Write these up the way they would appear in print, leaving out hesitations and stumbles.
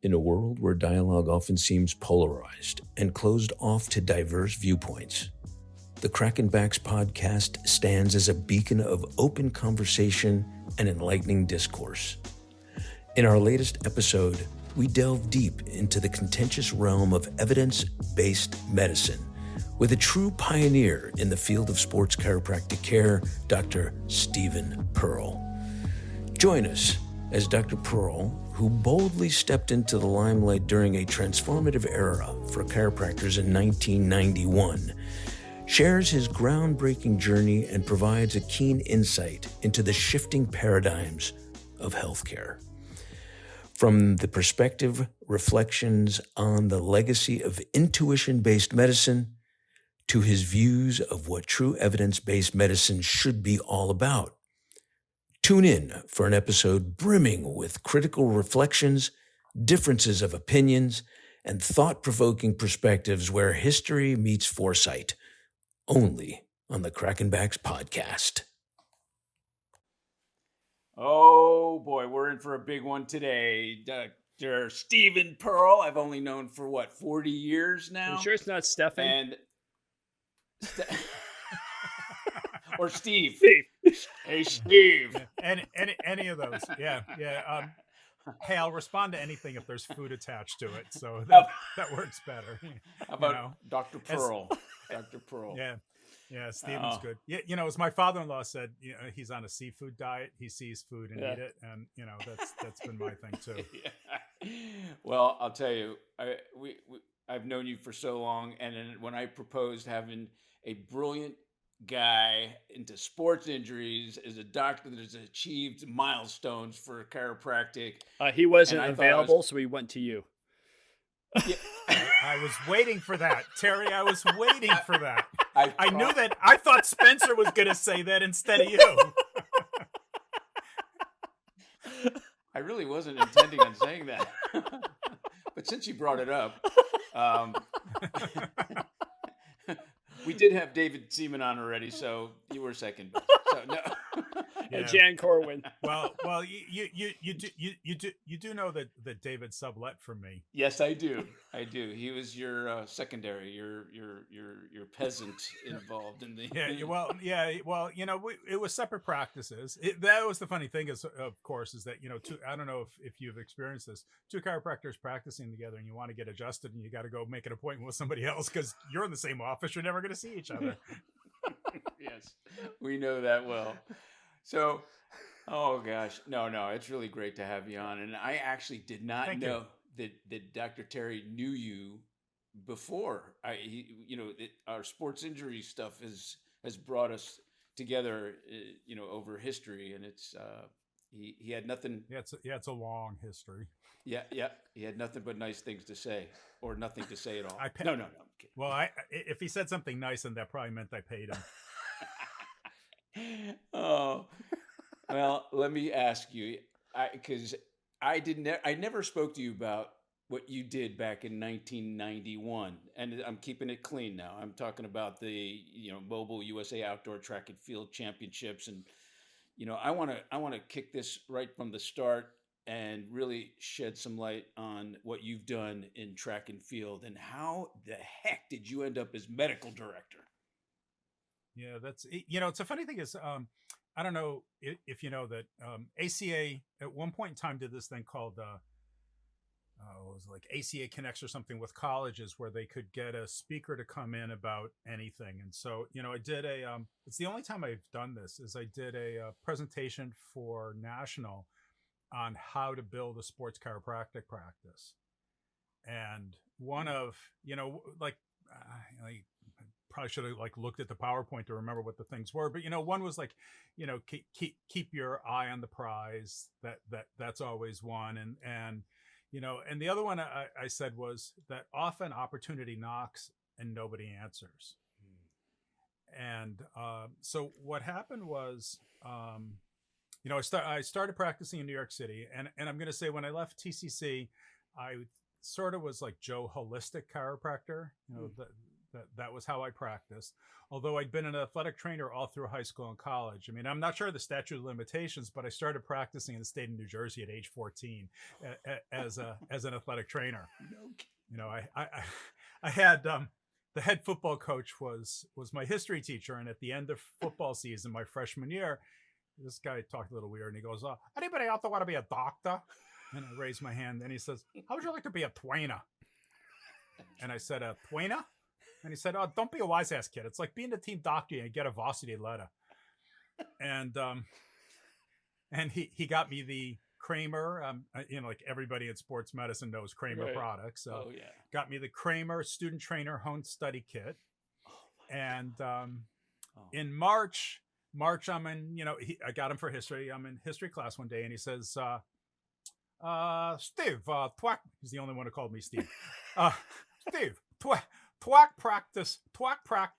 In a world where dialogue often seems polarized and closed off to diverse viewpoints, the Crackin Backs Podcast stands as a beacon of open conversation and enlightening discourse. In our latest episode, we delve deep into the contentious realm of evidence-based medicine with a true pioneer in the field of sports chiropractic care, Dr. Stephen Perle. Join us as Dr. Perle, who boldly stepped into the limelight during a transformative era for chiropractors in 1991, shares his groundbreaking journey and provides a keen insight into the shifting paradigms of healthcare. From the perspective reflections on the legacy of intuition-based medicine to his views of what true evidence-based medicine should be all about. Tune in for an episode brimming with critical reflections, differences of opinions, and thought-provoking perspectives where history meets foresight, only on the Crackin Backs Podcast. Oh boy, we're in for a big one today. Dr. Stephen Perle, I've only known for 40 years now? I'm sure it's not Stefan. And or Steve. Hey, Steve. Any of those. Yeah. Hey, I'll respond to anything if there's food attached to it. So that works better. How about Dr. Perle? Dr. Perle. Yeah, Stephen's good. Yeah, as my father-in-law said, he's on a seafood diet. He sees food and eat it, and that's been my thing too. Yeah. Well, I'll tell you, I've known you for so long, and then when I proposed having a brilliant guy into sports injuries as a doctor that has achieved milestones for chiropractic, he wasn't available, so he went to you. Yeah. I was waiting for that, Terry. I was waiting for that. I knew that. I thought Spencer was going to say that instead of you. I really wasn't intending on saying that, but since you brought it up, we did have David Seaman on already, so you were second. So no. And Jan Corwin. Well, you do know that David sublet from me. Yes, I do. He was your secondary, your peasant involved in the. It was separate practices. That was the funny thing is, of course, is that I don't know if you've experienced this. Two chiropractors practicing together, and you want to get adjusted, and you got to go make an appointment with somebody else because you're in the same office. You're never going to see each other. Yes, we know that well. So, oh gosh, no, it's really great to have you on. And I actually did not know that Dr. Terry knew you before. Our sports injury stuff has brought us together, over history, and it's he had nothing. Yeah, it's a long history. Yeah, he had nothing but nice things to say, or nothing to say at all. No, I'm kidding. Well, if he said something nice, then that probably meant I paid him. Oh, well, let me ask you, because I never spoke to you about what you did back in 1991, and I'm keeping it clean now. I'm talking about the Mobil USA Outdoor Track and Field Championships, and I want to kick this right from the start and really shed some light on what you've done in track and field, and how the heck did you end up as medical director? Yeah, that's it's a funny thing is I don't know if you know that ACA at one point in time did this thing called it was like ACA Connects or something with colleges where they could get a speaker to come in about anything. And so I did it's the only time I've done this is I did a presentation for National on how to build a sports chiropractic practice. And one of I probably should have looked at the PowerPoint to remember what the things were, but one was keep your eye on the prize. That's always one, and the other one I said was that often opportunity knocks and nobody answers. And so what happened was I started practicing in New York City, and I'm going to say when I left TCC, I sort of was like Joe Holistic Chiropractor, That was how I practiced. Although I'd been an athletic trainer all through high school and college. I mean, I'm not sure of the statute of limitations, but I started practicing in the state of New Jersey at age 14 as an athletic trainer. You know, I had the head football coach was my history teacher, and at the end of football season, my freshman year, this guy talked a little weird, and he goes, "Anybody out there want to be a doctor?" And I raised my hand, and he says, "How would you like to be a twainer?" And I said, "A twainer?" And he said, "Oh, don't be a wise ass kid. It's like being the team doctor and get a varsity letter." And he got me the Kramer. You know, like everybody in sports medicine knows Kramer products. So got me the Kramer student trainer home study kit. And in March, I'm in. You know, I got him for history. I'm in history class one day, and he says, "Steve, twack." He's the only one who called me Steve. Steve, twack practice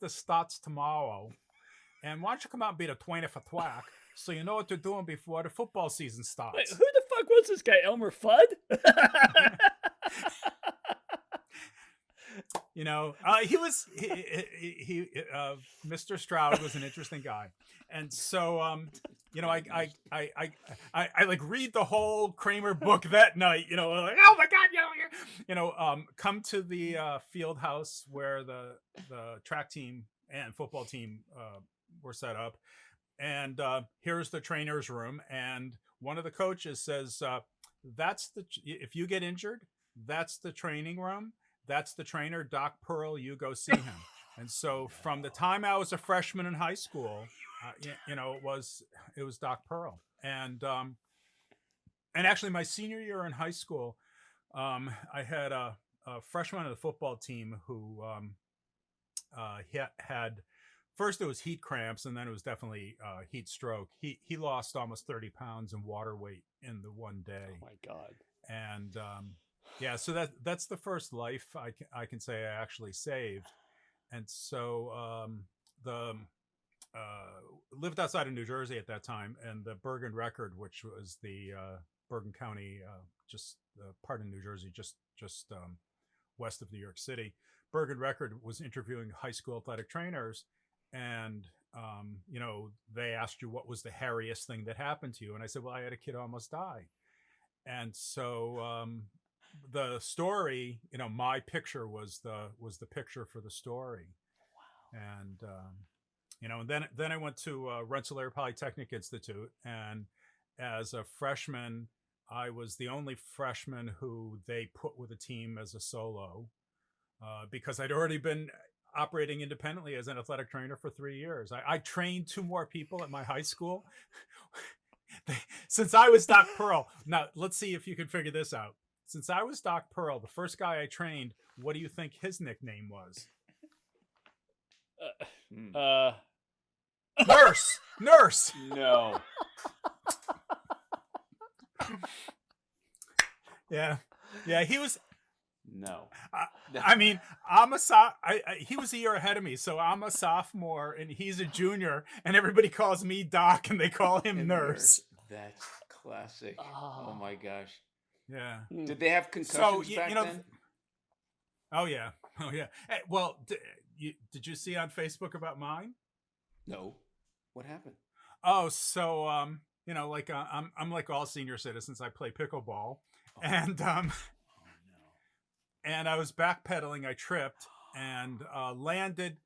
starts tomorrow, and why don't you come out and be the 20 for twack so you know what they're doing before the football season starts. Wait, who the fuck was this guy, Elmer Fudd? You know, Mr. Stroud was an interesting guy. And so, you know, I like read the whole Kramer book that night, you know, like, oh my God, come to the field house where the track team and football team were set up. And here's the trainer's room. And one of the coaches says, if you get injured, that's the training room. That's the trainer, Doc Perle. You go see him. And so from the time I was a freshman in high school, you know, it was Doc Perle. And actually my senior year in high school, I had a freshman on the football team who had, first it was heat cramps, and then it was definitely heat stroke. He lost almost 30 pounds in water weight in the one day. Oh my God. And yeah, so that's the first life I can say I actually saved. And so lived outside of New Jersey at that time, and the Bergen Record, which was the Bergen County, just part of New Jersey, just west of New York City. Bergen Record was interviewing high school athletic trainers, and you know, they asked you what was the hairiest thing that happened to you, and I said, well, I had a kid almost die. And so the story, you know, my picture was the picture for the story. Wow. And you know, and then I went to Rensselaer Polytechnic Institute, and as a freshman, I was the only freshman who they put with a team as a solo, because I'd already been operating independently as an athletic trainer for 3 years. I trained 2 more people at my high school. Since I was Doc Perle. Now, let's see if you can figure this out. Since I was Doc Perle, the first guy I trained, what do you think his nickname was? Nurse. No. Yeah, he was. No. I mean, he was a year ahead of me, so I'm a sophomore and he's a junior, and everybody calls me Doc and they call him Nurse. That's classic. Oh my gosh. Yeah. Did they have concussions back then? Oh yeah. Hey, well, did you see on Facebook about mine? No. What happened? Oh, so you know, like I'm like all senior citizens. I play pickleball, and and I was backpedaling. I tripped and landed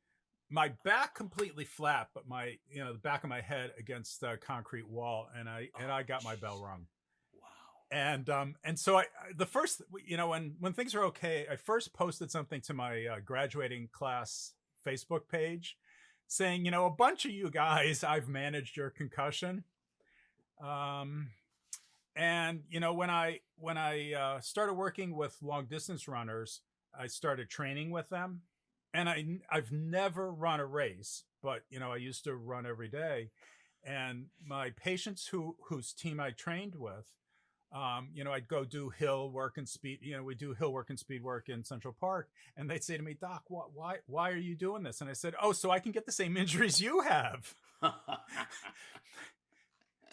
my back completely flat, but the back of my head against a concrete wall, and I got my bell rung. Wow. And so the first, you know, when things are okay, I first posted something to my graduating class Facebook page saying, you know, a bunch of you guys, I've managed your concussion. And you know, when I started working with long distance runners, I started training with them, and I've never run a race, but you know, I used to run every day. And my patients whose team I trained with, you know, I'd go do hill work and speed. You know, we do hill work and speed work in Central Park, and they'd say to me, "Doc, why are you doing this?" And I said, "Oh, so I can get the same injuries you have."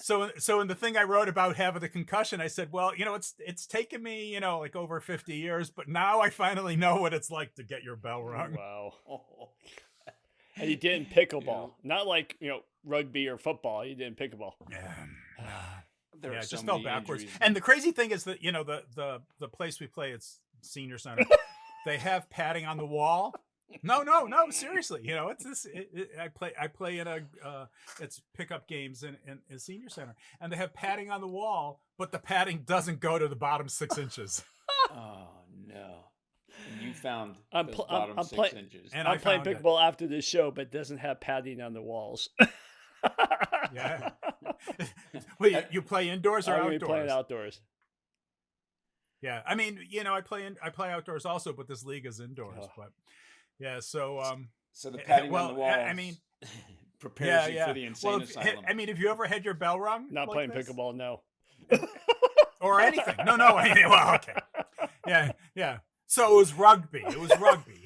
So in the thing I wrote about having the concussion, I said, well, it's taken me, like over 50 years, but now I finally know what it's like to get your bell rung. Wow. And you did in pickleball, not like, rugby or football. You did in pickleball. There Yeah, are it so just fell many backwards. injuries. And the crazy thing is that, the place we play, it's senior center. They have padding on the wall. No, seriously. It's this. I play in it's pickup games in a senior center, and they have padding on the wall, but the padding doesn't go to the bottom 6 inches. Oh no! And you found I'm those pl- bottom I'm 6 play- inches. And I'm playing found it. pickleball after this show, but it doesn't have padding on the walls. Yeah. Well, you play indoors or I'm gonna be outdoors? playing outdoors. Yeah, I mean, I play outdoors also, but this league is indoors. Oh. But yeah, so So the padding well, on the walls. I mean, prepares you for the insane if, asylum. I mean, have you ever had your bell rung? Not like playing this? pickleball, no. Or anything? No. Well, okay. Yeah. So it was rugby.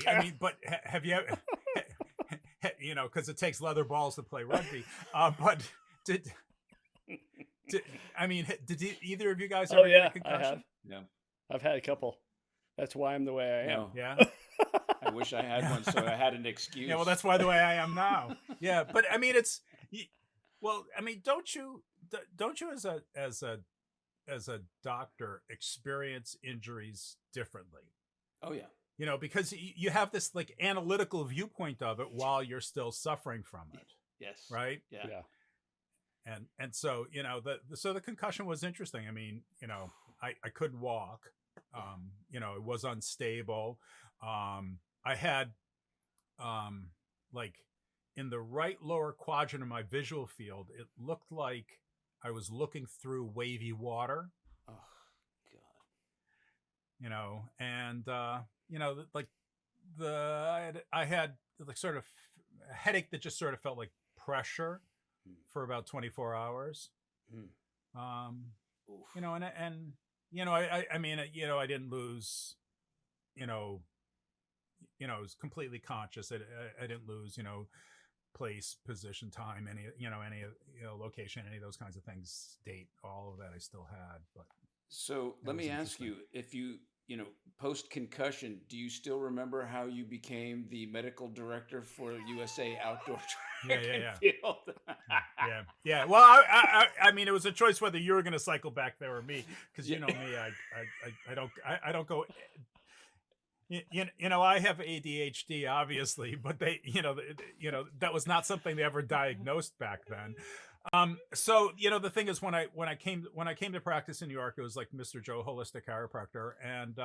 I mean, but have you? Because it takes leather balls to play rugby. But did either of you guys ever get a I concussion? have. No. I've had a couple. That's why I'm the way I am. No. Yeah. I wish I had one, so I had an excuse. Yeah, well, that's why the way I am now. Yeah, but I mean, don't you as a doctor experience injuries differently? Oh yeah. Because you have this like analytical viewpoint of it while you're still suffering from it, Yes. right? Yeah. And so the concussion was interesting. I mean, I couldn't walk. It was unstable. I had like in the right lower quadrant of my visual field, it looked like I was looking through wavy water. Oh God. I had like sort of a headache that just sort of felt like pressure for about 24 hours. Oof. I didn't lose, I was completely conscious. I didn't lose, place, position, time, any location, any of those kinds of things, date, all of that I still had. But So let me ask you, if you, post concussion, do you still remember how you became the medical director for USA Outdoor Track and Field? Yeah. Well, I mean, it was a choice whether you were going to cycle back there or me, because me, I don't go. I have ADHD, obviously, but they, that was not something they ever diagnosed back then. So the thing is, when I came to practice in New York, it was like Mr. Joe Holistic Chiropractor, and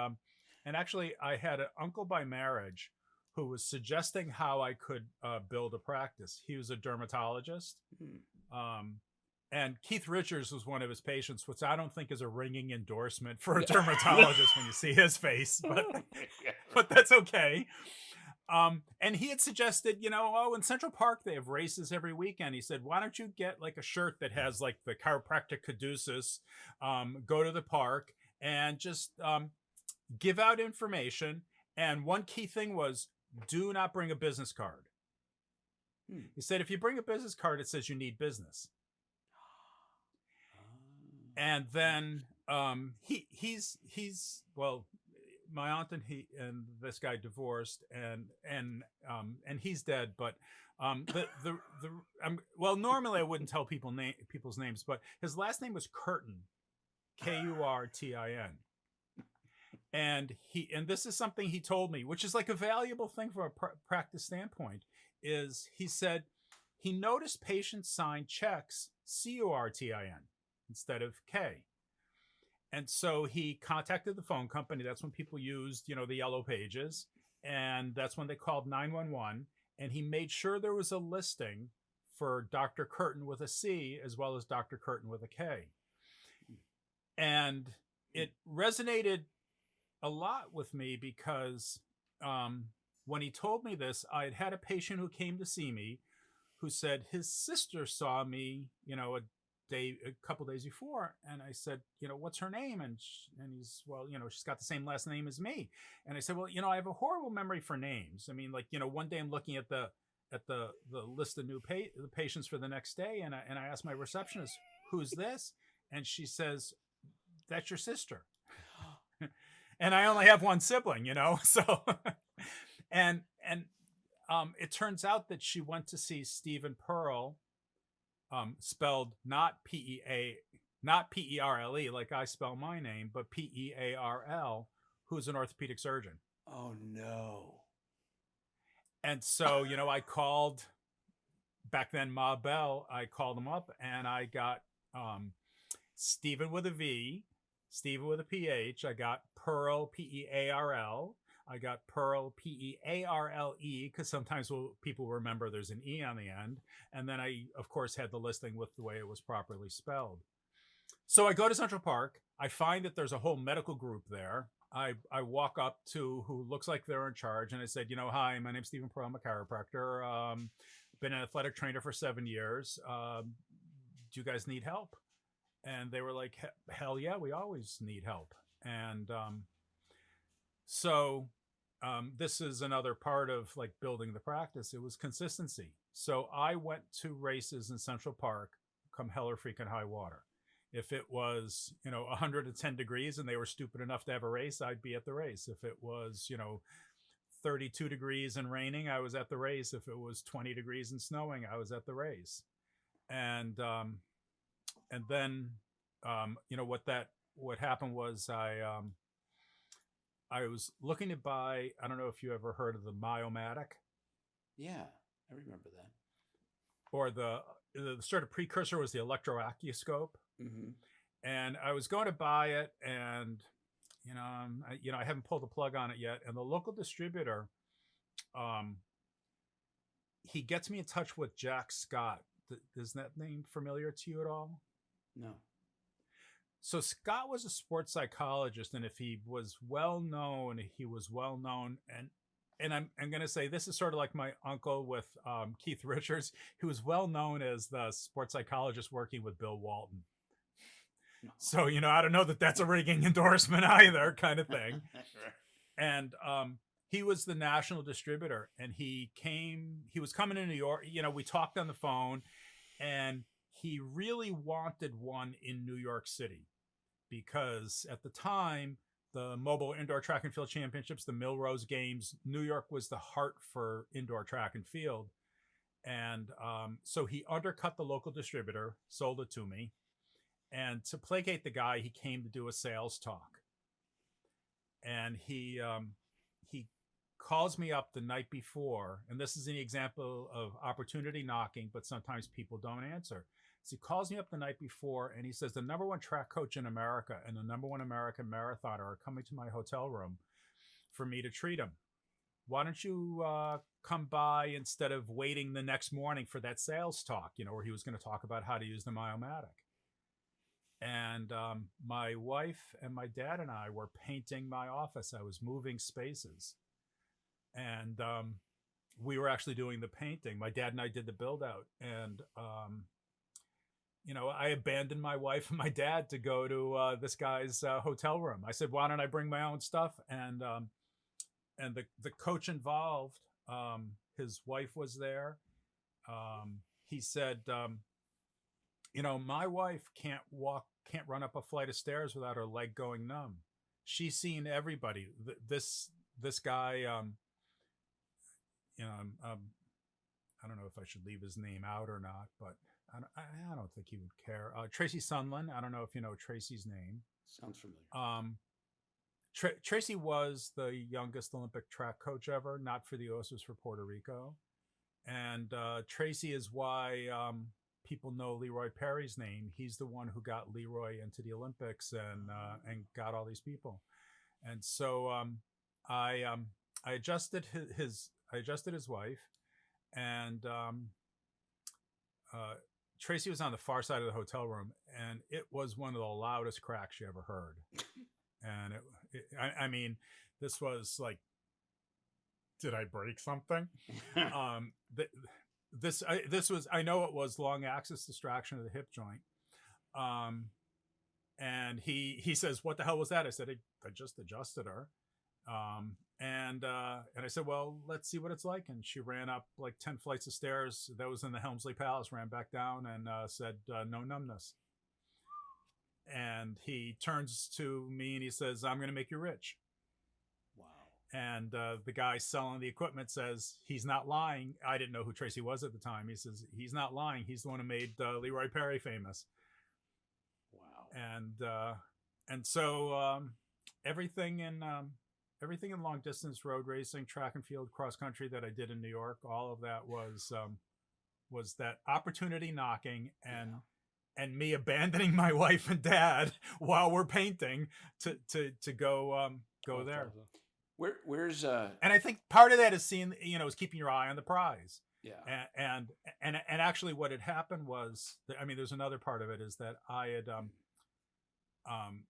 actually I had an uncle by marriage who was suggesting how I could build a practice. He was a dermatologist, and Keith Richards was one of his patients, which I don't think is a ringing endorsement for a dermatologist when you see his face, but that's okay. And he had suggested, in Central Park, they have races every weekend. He said, why don't you get like a shirt that has like the chiropractic caduceus, go to the park and just give out information. And one key thing was, do not bring a business card. He said, if you bring a business card, it says you need business. And then he's my aunt and this guy divorced, and he's dead. But normally I wouldn't tell people's names, but his last name was Curtin, Kurtin, and this is something he told me, which is like a valuable thing from a practice standpoint. Is he said he noticed patients sign checks Curtin instead of K. And so he contacted the phone company. That's when people used, the yellow pages. And that's when they called 911. And he made sure there was a listing for Dr. Curtin with a C as well as Dr. Curtin with a K. And it resonated a lot with me because when he told me this, I had a patient who came to see me who said his sister saw me, a couple days before, and I said, what's her name? And he's, well, she's got the same last name as me. And I said, well, I have a horrible memory for names. I mean, like, one day I'm looking at the list of new patients for the next day, and I asked my receptionist, who's this? And she says, that's your sister. And I only have one sibling, so, and it turns out that she went to see Stephen Perle, spelled not Perle, like I spell my name, but Pearl, who's an orthopedic surgeon. Oh no. And so, I called back then Mobil. I called him up and I got Stephen with a V, Stephen with a PH. I got Perle, Pearl. I got Perle, Pearle, because sometimes people remember there's an E on the end. And then I, of course, had the listing with the way it was properly spelled. So I go to Central Park. I find that there's a whole medical group there. I walk up to who looks like they're in charge, and I said, hi, my name's Stephen Perle. I'm a chiropractor. Been an athletic trainer for 7 years. Do you guys need help? And they were like, hell yeah, we always need help. And so this is another part of like building the practice. It was consistency. So I went to races in Central Park come hell or freaking high water. If it was, 110 degrees and they were stupid enough to have a race, I'd be at the race. If it was, 32 degrees and raining, I was at the race. If it was 20 degrees and snowing, I was at the race. And then, what happened was I was looking to buy, I don't know if you ever heard of the Myomatic. Yeah, I remember that. Or the sort of precursor was the electroacuoscope. Mm-hmm. And I was going to buy it, and I haven't pulled the plug on it yet. And the local distributor, he gets me in touch with Jack Scott. Is that name familiar to you at all? No. So Scott was a sports psychologist, and if he was well known, he was well known. And I'm going to say this is sort of like my uncle with Keith Richards, who was well known as the sports psychologist working with Bill Walton. So, I don't know that that's a rigging endorsement either, kind of thing. And he was the national distributor, and he was coming to New York. We talked on the phone, and he really wanted one in New York City because at the time, the Mobil Indoor Track and Field Championships, the Millrose Games, New York was the heart for indoor track and field. And so he undercut the local distributor, sold it to me. And to placate the guy, he came to do a sales talk. And he calls me up the night before, and this is an example of opportunity knocking, but sometimes people don't answer. So he calls me up the night before, and he says, the number one track coach in America and the number one American marathoner are coming to my hotel room for me to treat him. Why don't you come by instead of waiting the next morning for that sales talk, where he was going to talk about how to use the Myomatic. And my wife and my dad and I were painting my office. I was moving spaces. And we were actually doing the painting. My dad and I did the build out. And, I abandoned my wife and my dad to go to this guy's hotel room. I said, why don't I bring my own stuff? And the coach involved, his wife was there. He said, my wife can't run up a flight of stairs without her leg going numb. She's seen everybody. This guy, I don't know if I should leave his name out or not, but I don't think he would care. Tracy Sunland. I don't know if you know Tracy's name. Sounds familiar. Tracy was the youngest Olympic track coach ever, not for the US, was for Puerto Rico. And Tracy is why people know Leroy Perry's name. He's the one who got Leroy into the Olympics and got all these people. And so I adjusted his wife, and Tracy was on the far side of the hotel room, and it was one of the loudest cracks she ever heard. And I mean, this was like, did I break something? This was, I know it was long axis distraction of the hip joint. And he says, what the hell was that? I said, I just adjusted her. And I said, well, let's see what it's like. And she ran up like 10 flights of stairs. That was in the Helmsley Palace, ran back down and said, no numbness. and he turns to me and he says, "I'm going to make you rich." Wow. And the guy selling the equipment says, "He's not lying." I didn't know who Tracy was at the time. He says, "He's not lying. He's the one who made Leroy Perry famous." Wow. And so everything in long distance road racing, track and field, cross country that I did in New York, all of that was that opportunity knocking and me abandoning my wife and dad while we're painting to go there. Where's And I think part of that is seeing, is keeping your eye on the prize. yeah. And actually what had happened was, there's another part of it is that I had,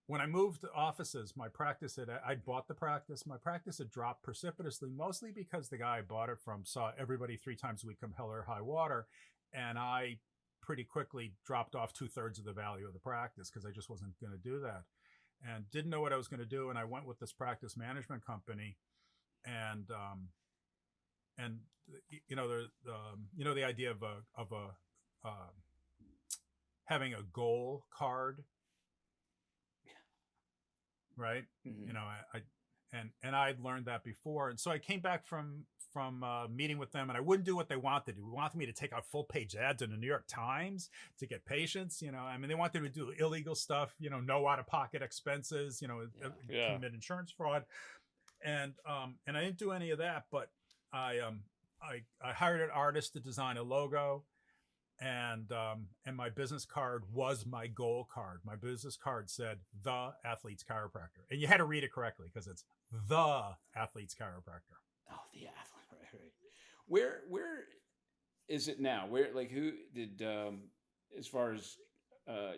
when I moved offices, I'd bought the practice. My practice had dropped precipitously, mostly because the guy I bought it from saw everybody 3 times a week come hell or high water. And I pretty quickly dropped off 2/3 of the value of the practice because I just wasn't going to do that and didn't know what I was going to do. And I went with this practice management company and the idea of having a goal card. Right. Mm-hmm. I'd learned that before. And so I came back from meeting with them and I wouldn't do what they wanted to do. We wanted me to take out full page ads in the New York Times to get patients, they wanted me to do illegal stuff, no out of pocket expenses, commit insurance fraud. And I didn't do any of that, but I hired an artist to design a logo. And my business card was my goal card. My business card said "The Athlete's Chiropractor," and you had to read it correctly because it's "The Athlete's Chiropractor." Oh, the athlete, right. Where is it now? Who did as far as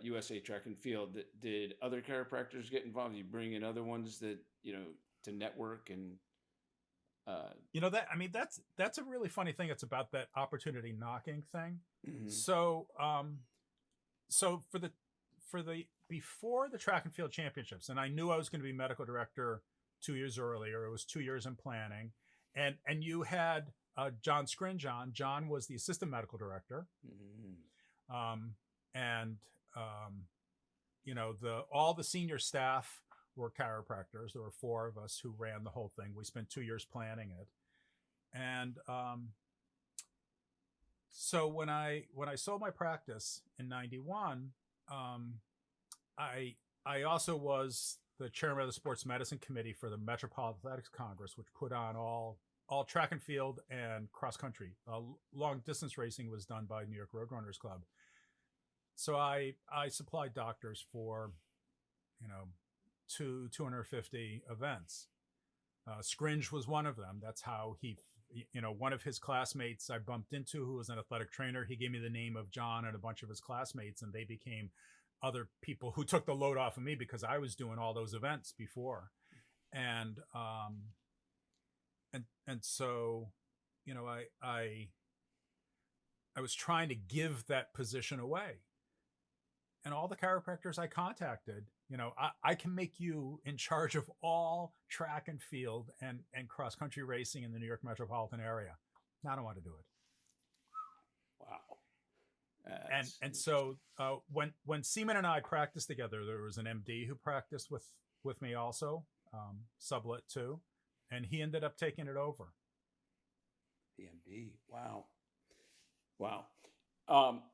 USA Track and Field? Did other chiropractors get involved? You bring in other ones that to network and. That's a really funny thing. It's about that opportunity knocking thing. Mm-hmm. So for the before the track and field championships, and I knew I was going to be medical director 2 years earlier. It was 2 years in planning, and you had John Scringe on. John was the assistant medical director, all the senior staff were chiropractors. There were 4 of us who ran the whole thing. We spent 2 years planning it. And so when I sold my practice in 91, I also was the chairman of the sports medicine committee for the Metropolitan Athletics Congress, which put on all track and field and cross country. Long distance racing was done by New York Roadrunners Club. So I supplied doctors for 250 events. Scringe was one of them. That's how he, one of his classmates I bumped into who was an athletic trainer. He gave me the name of John and a bunch of his classmates, and they became other people who took the load off of me because I was doing all those events before. And so, I was trying to give that position away. And all the chiropractors I contacted, I can make you in charge of all track and field and cross country racing in the New York metropolitan area. I don't want to do it. Wow. And so when Seaman and I practiced together, there was an MD who practiced with me also, sublet too, and he ended up taking it over. The MD. Wow.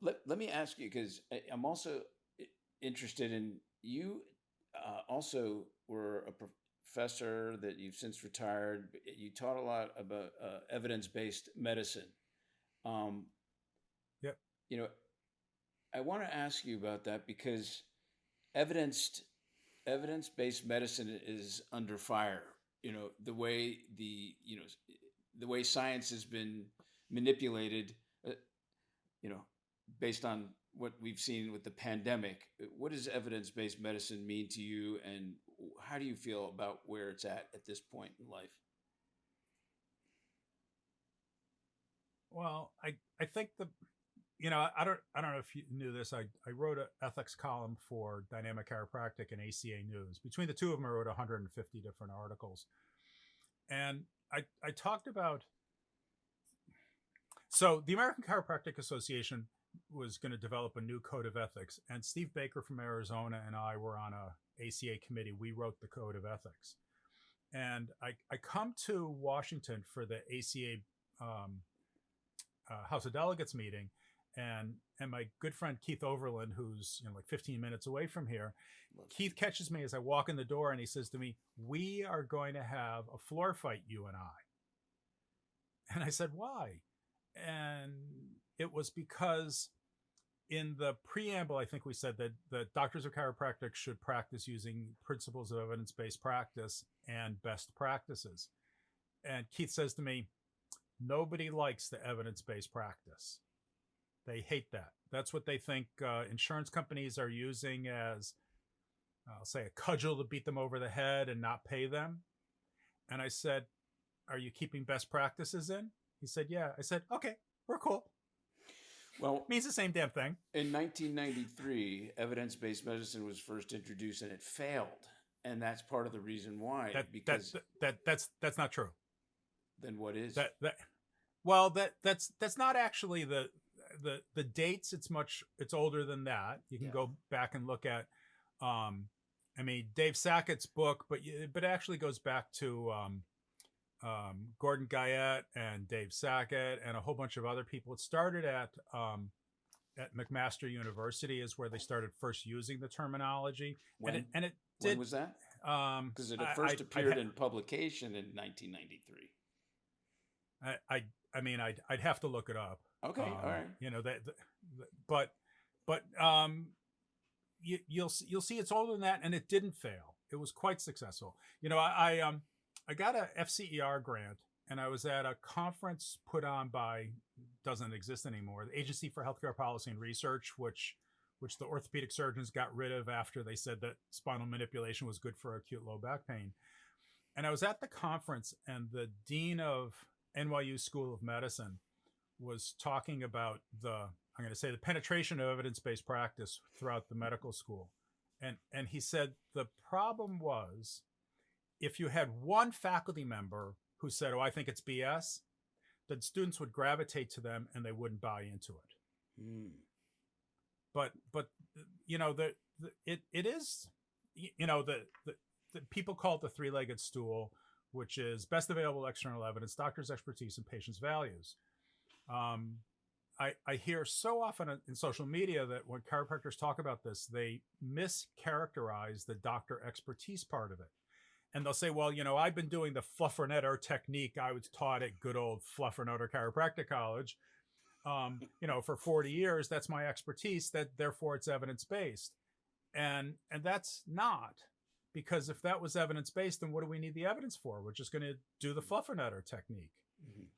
Let me ask you, because I'm also interested in you. Also were a professor that you've since retired. You taught a lot about evidence-based medicine. Yep. I want to ask you about that because evidence-based medicine is under fire. The way the way science has been manipulated. Based on what we've seen with the pandemic, what does evidence-based medicine mean to you, and how do you feel about where it's at this point in life? Well, I think I don't know if you knew this. I wrote an ethics column for Dynamic Chiropractic and ACA News. Between the two of them, I wrote 150 different articles, and I talked about. So the American Chiropractic Association, was going to develop a new code of ethics, and Steve Baker from Arizona and I were on a ACA committee. We wrote the code of ethics, and I come to Washington for the ACA House of Delegates meeting, and my good friend Keith Overland, who's like 15 minutes away from here, Keith catches me as I walk in the door, and he says to me, "We are going to have a floor fight, you and I." And I said, "Why?" And it was because in the preamble, I think we said that the doctors of chiropractic should practice using principles of evidence-based practice and best practices. And Keith says to me, "Nobody likes the evidence-based practice. They hate that. That's what they think insurance companies are using as, I'll say, a cudgel to beat them over the head and not pay them." And I said, "Are you keeping best practices in?" He said, "Yeah." I said, "Okay, we're cool." Well, Means the same damn thing. in 1993, evidence-based medicine was first introduced, and it failed, and that's part of the reason why. That's not true. Then what is? That's not actually the dates. It's older than that. You can go back and look at Dave Sackett's book, but it actually goes back to Gordon Guyette and Dave Sackett and a whole bunch of other people. It started at McMaster University is where they started first using the terminology. When? When was that? Because it first appeared in publication in 1993. I'd have to look it up. Okay, all right. But you'll see it's older than that, and it didn't fail. It was quite successful. I got a FCER grant, and I was at a conference put on by, doesn't exist anymore, the Agency for Healthcare Policy and Research, which the orthopedic surgeons got rid of after they said that spinal manipulation was good for acute low back pain. And I was at the conference, and the dean of NYU School of Medicine was talking about the penetration of evidence-based practice throughout the medical school. And he said the problem was, if you had one faculty member who said, "Oh, I think it's BS," then students would gravitate to them and they wouldn't buy into it. Mm. But it is, the people call it the three-legged stool, which is best available external evidence, doctor's expertise, and patient's values. I hear so often in social media that when chiropractors talk about this, they mischaracterize the doctor expertise part of it. And they'll say, "Well, I've been doing the Fluffernutter technique I was taught at good old Fluffernutter Chiropractic College, for 40 years. That's my expertise. Therefore it's evidence-based." And that's not, because if that was evidence-based, then what do we need the evidence for? We're just going to do the Fluffernutter technique. Mm-hmm.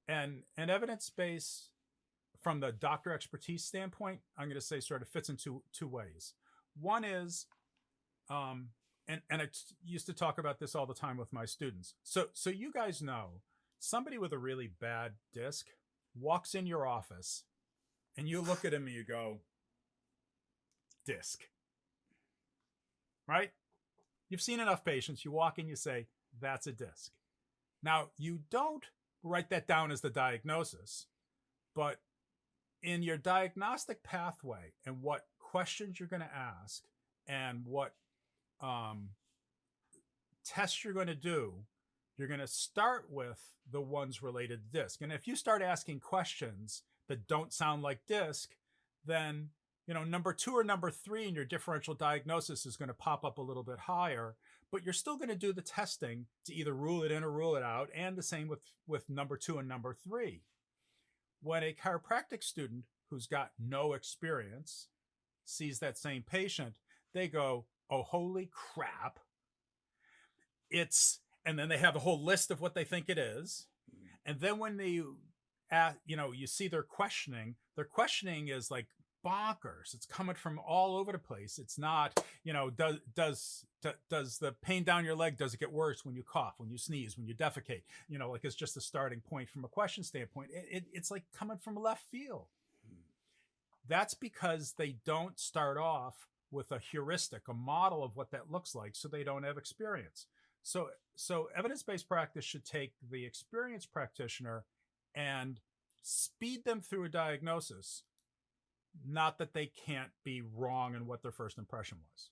And evidence-based from the doctor expertise standpoint, I'm going to say sort of fits in two ways. One is, and I used to talk about this all the time with my students. So you guys know, somebody with a really bad disc walks in your office, and you look at him and you go, "Disc." Right? You've seen enough patients. You walk in, you say, "That's a disc." Now, you don't write that down as the diagnosis, but in your diagnostic pathway and what questions you're going to ask and what tests you're going to do, you're going to start with the ones related to disc. And if you start asking questions that don't sound like disc, then number 2 or number 3 in your differential diagnosis is going to pop up a little bit higher, but you're still going to do the testing to either rule it in or rule it out, and the same with number 2 and number 3. When a chiropractic student who's got no experience sees that same patient, they go, "Oh, holy crap. And then they have a whole list of what they think it is. And then when you see their questioning is like bonkers. It's coming from all over the place. It's not, does the pain down your leg, does it get worse when you cough, when you sneeze, when you defecate? It's just a starting point from a question standpoint. It's like coming from left field. That's because they don't start off with a heuristic, a model of what that looks like, so they don't have experience. So evidence-based practice should take the experienced practitioner and speed them through a diagnosis, not that they can't be wrong in what their first impression was.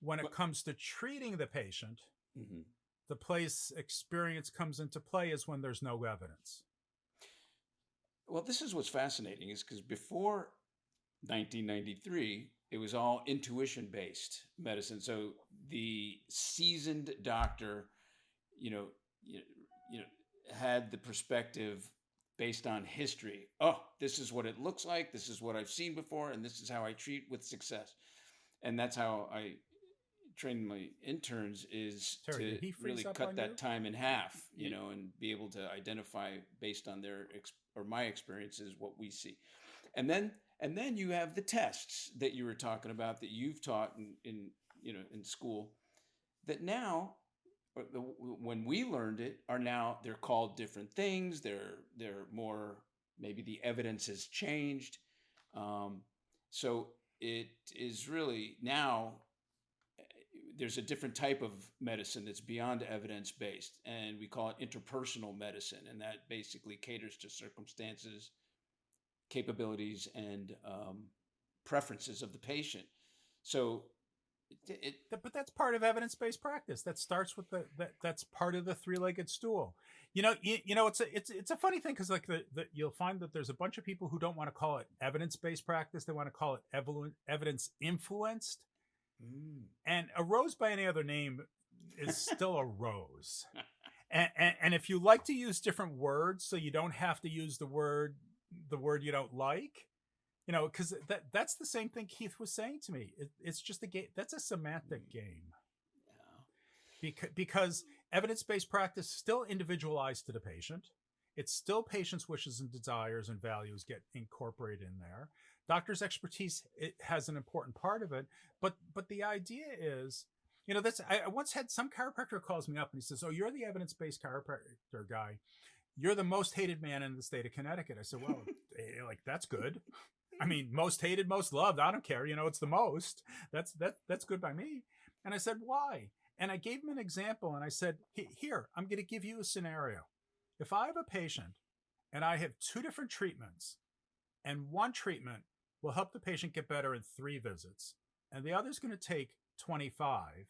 When it comes to treating the patient, the place experience comes into play is when there's no evidence. Well, this is what's fascinating, is because before 1993, it was all intuition-based medicine. So the seasoned doctor, had the perspective based on history. Oh, this is what it looks like. This is what I've seen before, and this is how I treat with success. And that's how I train my interns, is Terry, to really cut that time in half, and be able to identify based on their or my experiences what we see. And then you have the tests that you were talking about that you've taught in school, that now, when we learned it, they're called different things. They're more, maybe the evidence has changed. So it is really now, there's a different type of medicine that's beyond evidence-based, and we call it interpersonal medicine, and that basically caters to circumstances, capabilities, and preferences of the patient. So but that's part of evidence-based practice. That starts with that's part of the three-legged stool. It's a funny thing, because you'll find that there's a bunch of people who don't want to call it evidence-based practice. They want to call it evidence-influenced. And a rose by any other name is still a rose. And if you like to use different words, so you don't have to use the word you don't like, because that's the same thing Keith was saying to me. It's just a game. That's a semantic game. Yeah. Because evidence-based practice is still individualized to the patient. It's still patient's wishes and desires and values get incorporated in there. Doctor's expertise, it has an important part of it, but the idea is, I once had some chiropractor calls me up and he says, "Oh, you're the evidence-based chiropractor guy. You're the most hated man in the state of Connecticut." I said, "Well, that's good. I mean, most hated, most loved. I don't care. It's the most. That's good by me." And I said, "Why?" And I gave him an example, and I said, "Here, I'm going to give you a scenario. If I have a patient and I have 2 different treatments, and one treatment will help the patient get better in 3 visits, and the other is going to take 25.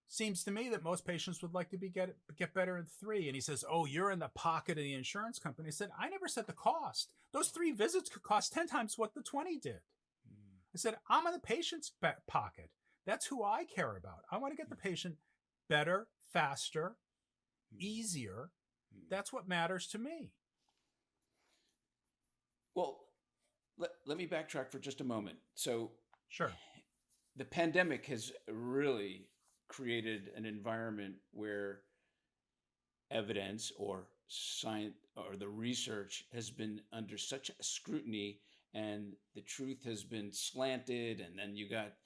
Seems to me that most patients would like to get better in 3. And he says, "Oh, you're in the pocket of the insurance company." I said, "I never said the cost. Those 3 visits could cost 10 times what the 20 did." I said, "I'm in the patient's pocket. That's who I care about. I want to get the patient better, faster, easier. That's what matters to me." Well, let me backtrack for just a moment. So, sure, the pandemic has really created an environment where evidence or science or the research has been under such scrutiny, and the truth has been slanted, and then you got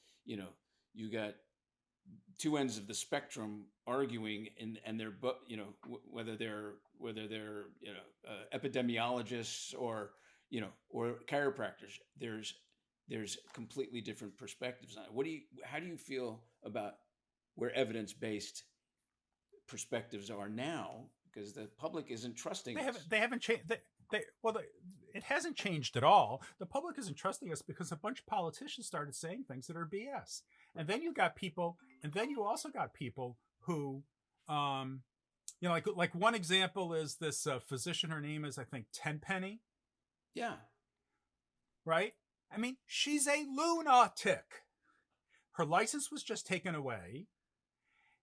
2 ends of the spectrum arguing, and they're whether they're epidemiologists or chiropractors. There's completely different perspectives on it. How do you feel about where evidence-based perspectives are now? Because the public isn't trusting us. They haven't changed. It hasn't changed at all. The public isn't trusting us because a bunch of politicians started saying things that are BS. And then you also got people who, like one example is this physician. Her name is, I think, Tenpenny. Yeah. Right? I mean, she's a lunatic. Her license was just taken away.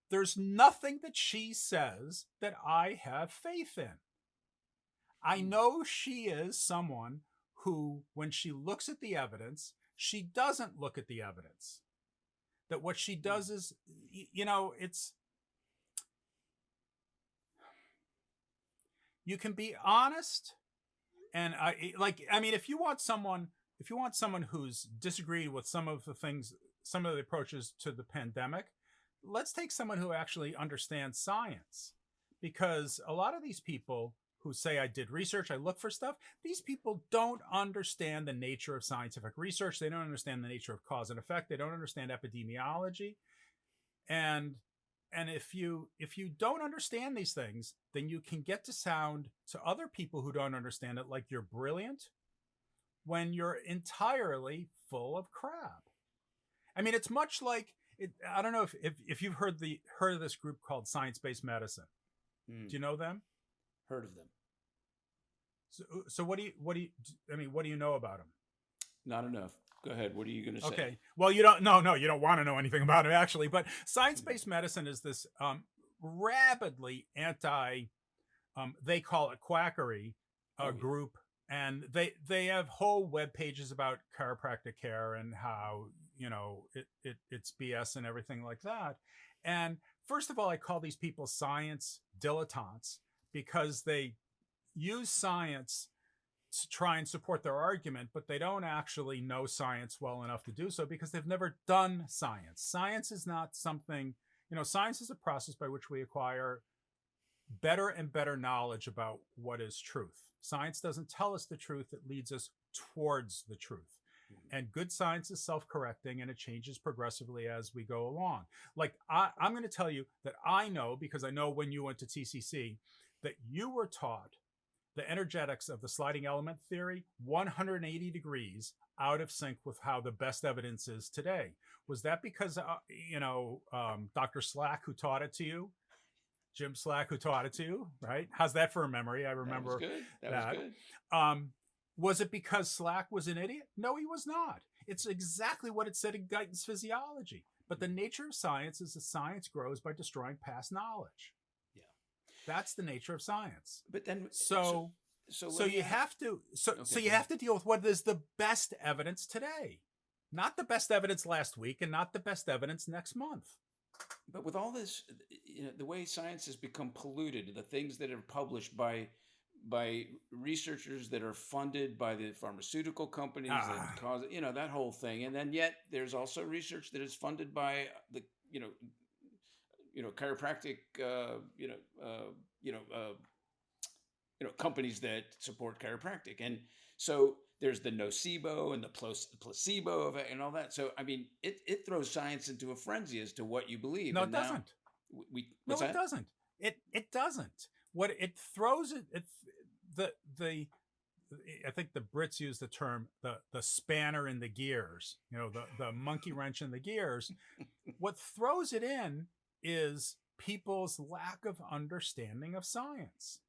There's nothing that she says that I have faith in. I know she is someone who, when she looks at the evidence, she doesn't look at the evidence. That what she does is, it's... You can be honest, and if you want someone who's disagreed with some of the approaches to the pandemic, let's take someone who actually understands science. Because a lot of these people who say, "I did research, I look for stuff," these people don't understand the nature of scientific research. They don't understand the nature of cause and effect. They don't understand epidemiology. And if you don't understand these things, then you can get to sound to other people who don't understand it like you're brilliant when you're entirely full of crap. I mean, it's much like it, I don't know if you've heard of this group called Science-Based Medicine. Do you know them? Heard of them? So what do you know about them? Not enough. Go ahead. What are you going to say? Okay. Well, you don't want to know anything about it actually, but science-based medicine is this rabidly anti, they call it quackery group. And they have whole web pages about chiropractic care and how, it's BS and everything like that. And first of all, I call these people science dilettantes because they use science to try and support their argument, but they don't actually know science well enough to do so because they've never done science. Science is not something, science is a process by which we acquire better and better knowledge about what is truth. Science doesn't tell us the truth, it leads us towards the truth. And good science is self-correcting and it changes progressively as we go along. Like I'm going to tell you that I know, because I know when you went to TCC, that you were taught the energetics of the sliding element theory 180 degrees out of sync with how the best evidence is today. Was that because, Dr. Slack, who taught it to you, Jim Slack, who taught it to you, right? How's that for a memory? I remember that. Was good. Was it because Slack was an idiot? No, he was not. It's exactly what it said in Guyton's Physiology. But the nature of science is that science grows by destroying past knowledge. Yeah, that's the nature of science. But then, so you have to deal with what is the best evidence today, not the best evidence last week, and not the best evidence next month. But with all this, the way science has become polluted, the things that are published by researchers that are funded by the pharmaceutical companies that cause, that whole thing. And then yet there's also research that is funded by the, chiropractic, companies that support chiropractic. And so there's the nocebo and the placebo of it and all that. So, I mean, it throws science into a frenzy as to what you believe. No, it doesn't. It doesn't. It doesn't. What it throws I think the Brits use the term the spanner in the gears, the monkey wrench in the gears. What throws it in is people's lack of understanding of science.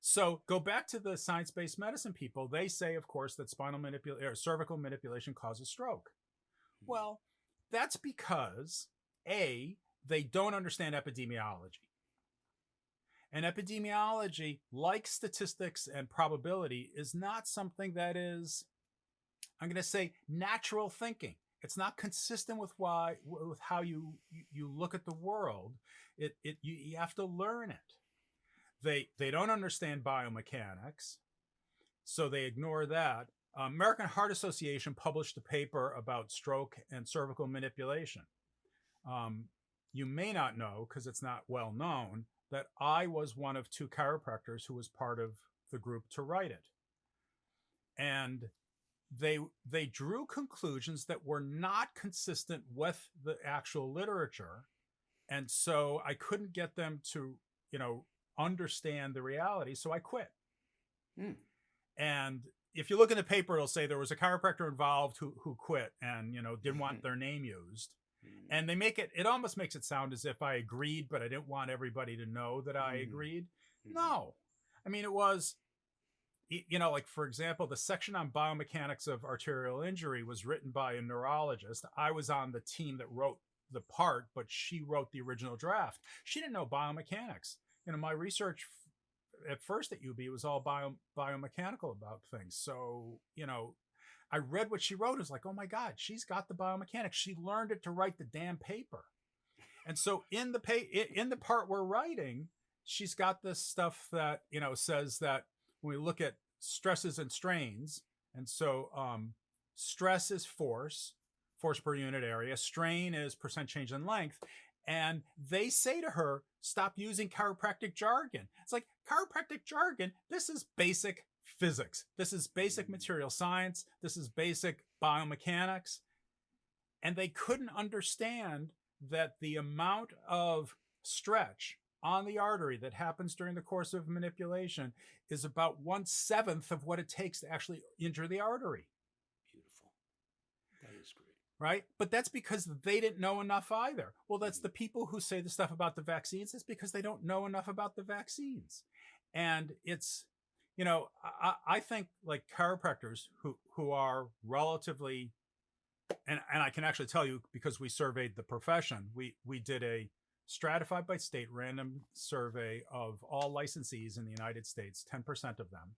So go back to the science-based medicine people. They say, of course, that cervical manipulation causes stroke. Well, that's because they don't understand epidemiology. And epidemiology, like statistics and probability, is not something that is, I'm going to say, natural thinking. It's not consistent with how you look at the world. You have to learn it. They don't understand biomechanics, so they ignore that. American Heart Association published a paper about stroke and cervical manipulation. You may not know, because it's not well known, that I was one of two chiropractors who was part of the group to write it. And they drew conclusions that were not consistent with the actual literature. And so I couldn't get them to, understand the reality. So I quit. And if you look in the paper, it'll say there was a chiropractor involved who quit and, didn't want their name used. And they it almost makes it sound as if I agreed, but I didn't want everybody to know that I agreed. No. I mean, it was, like, for example, the section on biomechanics of arterial injury was written by a neurologist. I was on the team that wrote the part, but she wrote the original draft. She didn't know biomechanics. My research at first at UB was all biomechanical about things. So, I read what she wrote. It was like, oh my God, she's got the biomechanics. She learned it to write the damn paper. And so in the part we're writing, she's got this stuff that, says that when we look at stresses and strains, and so stress is force per unit area. Strain is percent change in length. And they say to her, stop using chiropractic jargon. It's like, chiropractic jargon, this is basic physics. This is basic material science. This is basic biomechanics. And they couldn't understand that the amount of stretch on the artery that happens during the course of manipulation is about 1/7 of what it takes to actually injure the artery. Beautiful. That is great. Right? But that's because they didn't know enough either. Well, that's the people who say the stuff about the vaccines. It's because they don't know enough about the vaccines. And it's, I think like chiropractors who are relatively, and I can actually tell you because we surveyed the profession, we did a stratified by state random survey of all licensees in the United States, 10% of them.